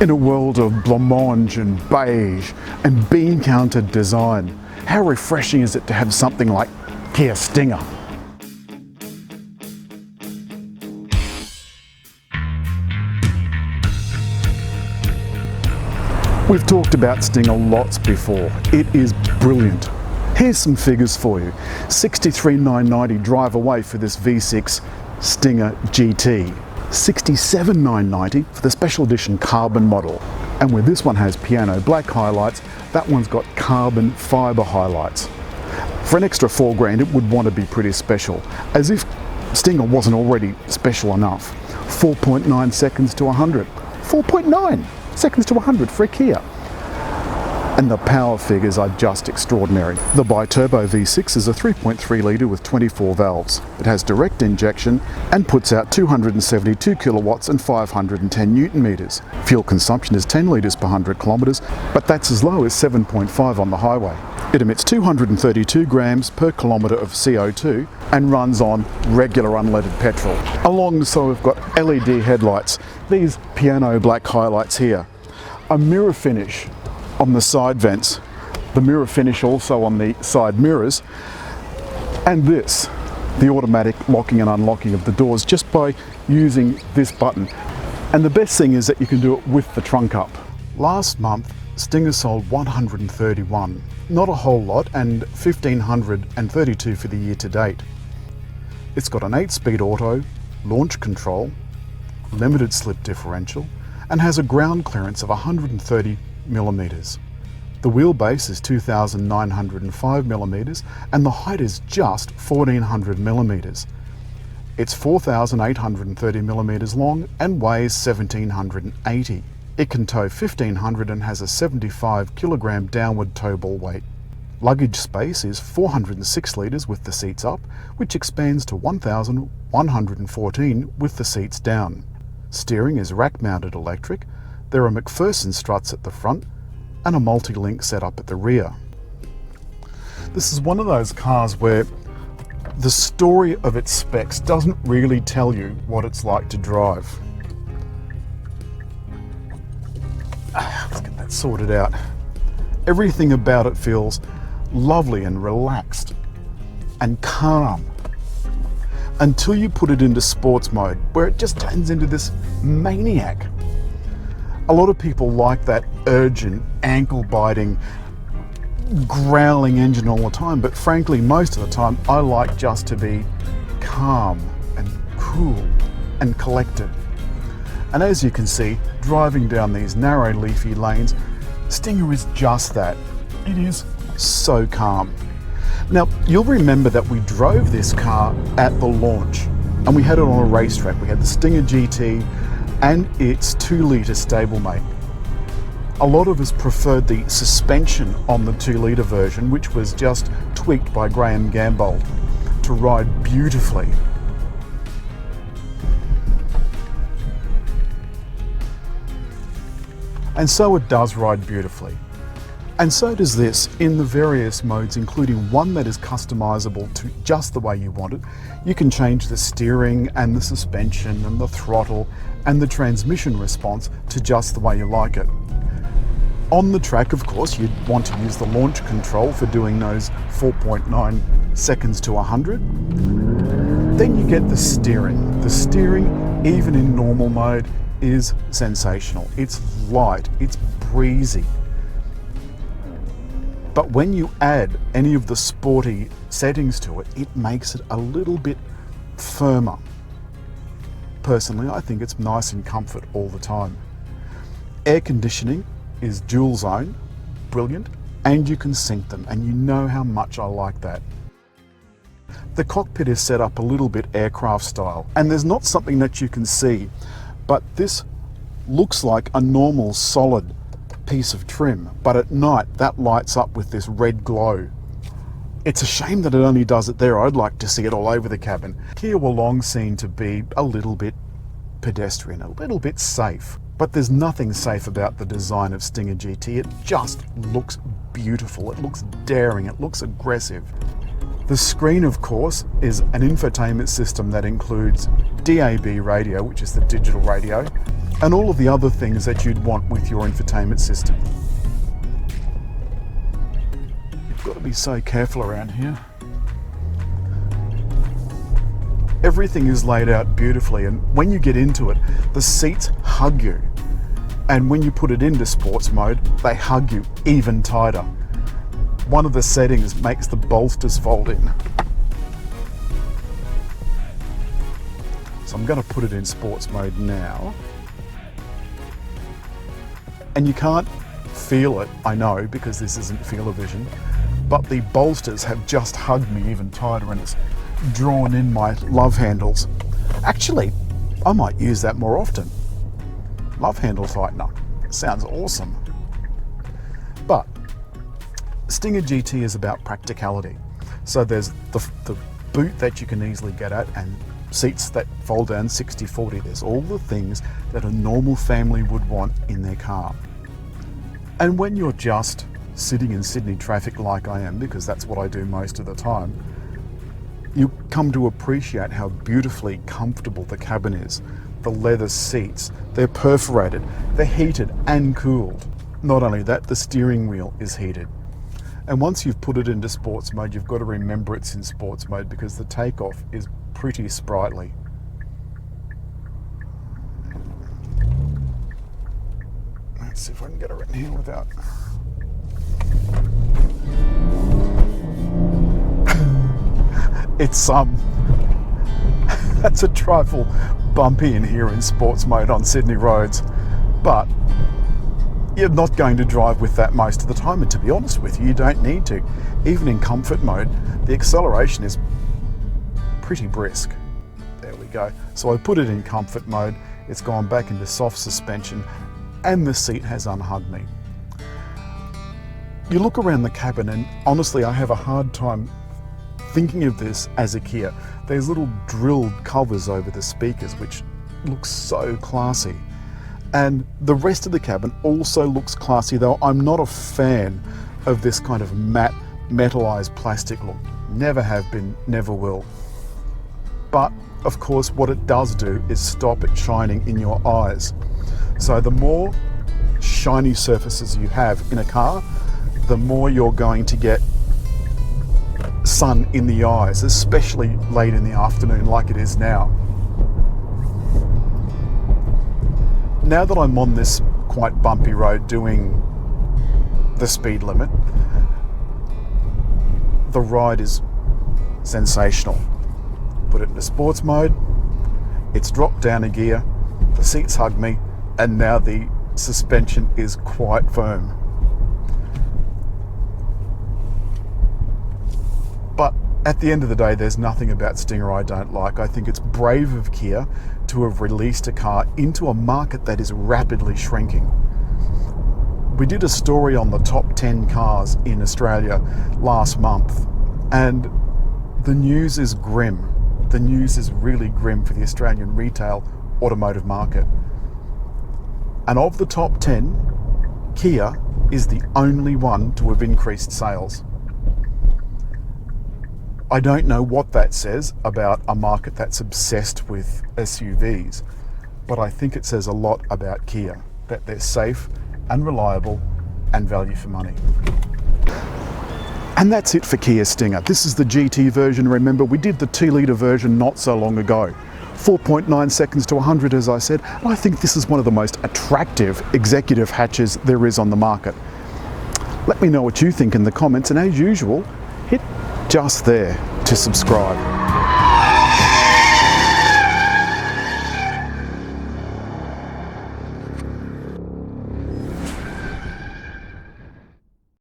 In a world of blancmange and beige and bean-counted design, how refreshing is it to have something like Kia Stinger? We've talked about Stinger lots before. It is brilliant. Here's some figures for you. $63,990 drive away for this V6 Stinger GT. $67,990 for the special edition carbon model. And where this one has piano black highlights, that one's got carbon fibre highlights. For an extra $4,000, it would want to be pretty special, as if Stinger wasn't already special enough. 4.9 seconds to 100. 4.9 seconds to 100 for a Kia. And the power figures are just extraordinary. The bi-turbo V6 is a 3.3 litre with 24 valves. It has direct injection and puts out 272 kilowatts and 510 newton meters. Fuel consumption is 10 litres per 100 kilometres, but that's as low as 7.5 on the highway. It emits 232 grams per kilometre of CO2 and runs on regular unleaded petrol. Alongside we've got LED headlights, these piano black highlights here, a mirror finish on the side vents, the mirror finish also on the side mirrors, and this, the automatic locking and unlocking of the doors just by using this button. And the best thing is that you can do it with the trunk up. Last month, Stinger sold 131, not a whole lot, and 1,532 for the year to date. It's got an 8-speed auto, launch control, limited slip differential, and has a ground clearance of 130 millimeters. The wheelbase is 2,905 millimeters and the height is just 1,400 millimeters. It's 4,830 millimeters long and weighs 1,780. It can tow 1,500 and has a 75 kilogram downward tow ball weight. Luggage space is 406 litres with the seats up, which expands to 1,114 with the seats down. Steering is rack-mounted electric. There are McPherson struts at the front and a multi-link setup at the rear. This is one of those cars where the story of its specs doesn't really tell you what it's like to drive. Let's get that sorted out. Everything about it feels lovely and relaxed and calm until you put it into sports mode, where it just turns into this maniac. A lot of people like that urgent, ankle-biting, growling engine all the time, but frankly, most of the time, I like just to be calm and cool and collected. And as you can see, driving down these narrow, leafy lanes, Stinger is just that. It is so calm. Now, you'll remember that we drove this car at the launch, and we had it on a racetrack. We had the Stinger GT and its 2-litre stablemate. A lot of us preferred the suspension on the 2-litre version, which was just tweaked by Graham Gambold to ride beautifully. And so it does ride beautifully. And so does this in the various modes, including one that is customizable to just the way you want it. You can change the steering and the suspension and the throttle and the transmission response to just the way you like it. On the track, of course, you'd want to use the launch control for doing those 4.9 seconds to 100. Then you get the steering. The steering, even in normal mode, is sensational. It's light, it's breezy. But when you add any of the sporty settings to it, it makes it a little bit firmer. Personally, I think it's nice and comfort all the time. Air conditioning is dual zone, brilliant, and you can sync them, and you know how much I like that. The cockpit is set up a little bit aircraft style, and there's not something that you can see, but this looks like a normal solid piece of trim, but at night that lights up with this red glow. It's a shame that it only does it there. I'd like to see it all over the cabin. Kia were long seen to be a little bit pedestrian, a little bit safe, but there's nothing safe about the design of Stinger GT. It just looks beautiful, it looks daring, it looks aggressive. The screen, of course, is an infotainment system that includes DAB radio, which is the digital radio, and all of the other things that you'd want with your infotainment system. You've got to be so careful around here. Everything is laid out beautifully, and when you get into it, the seats hug you. And when you put it into sports mode, they hug you even tighter. One of the settings makes the bolsters fold in. So I'm going to put it in sports mode now. And you can't feel it, I know, because this isn't feel-o-vision, but the bolsters have just hugged me even tighter, and it's drawn in my love handles. Actually, I might use that more often. Love handle tightener. Sounds awesome. But Stinger GT is about practicality. So there's the boot that you can easily get at, and seats that fold down 60/40. There's all the things that a normal family would want in their car. And when you're just sitting in Sydney traffic like I am, because that's what I do most of the time, you come to appreciate how beautifully comfortable the cabin is. The leather seats, they're perforated, they're heated and cooled. Not only that, the steering wheel is heated. And once you've put it into sports mode, you've got to remember it's in sports mode, because the takeoff is pretty sprightly. Let's see if I can get around here without... It's that's a trifle bumpy in here in sports mode on Sydney roads, but you're not going to drive with that most of the time, and to be honest with you, you don't need to. Even in comfort mode, the acceleration is pretty brisk. There we go. So I put it in comfort mode, it's gone back into soft suspension, and the seat has unhugged me. You look around the cabin, and honestly, I have a hard time thinking of this as a Kia. There's little drilled covers over the speakers, which looks so classy. And the rest of the cabin also looks classy, though I'm not a fan of this kind of matte, metallized plastic look. Never have been, never will. But of course, what it does do is stop it shining in your eyes. So the more shiny surfaces you have in a car, the more you're going to get sun in the eyes, especially late in the afternoon like it is now. Now that I'm on this quite bumpy road doing the speed limit, the ride is sensational. Put it into sports mode, it's dropped down a gear, the seats hug me, and now the suspension is quite firm. But at the end of the day, there's nothing about Stinger I don't like. I think it's brave of Kia to have released a car into a market that is rapidly shrinking. We did a story on the top 10 cars in Australia last month, and the news is grim. The news is really grim for the Australian retail automotive market. And of the top 10, Kia is the only one to have increased sales. I don't know what that says about a market that's obsessed with SUVs, but I think it says a lot about Kia, that they're safe and reliable and value for money. And that's it for Kia Stinger. This is the GT version. Remember, we did the 2-litre version not so long ago. 4.9 seconds to 100, as I said, and I think this is one of the most attractive executive hatches there is on the market. Let me know what you think in the comments, and as usual, hit just there to subscribe.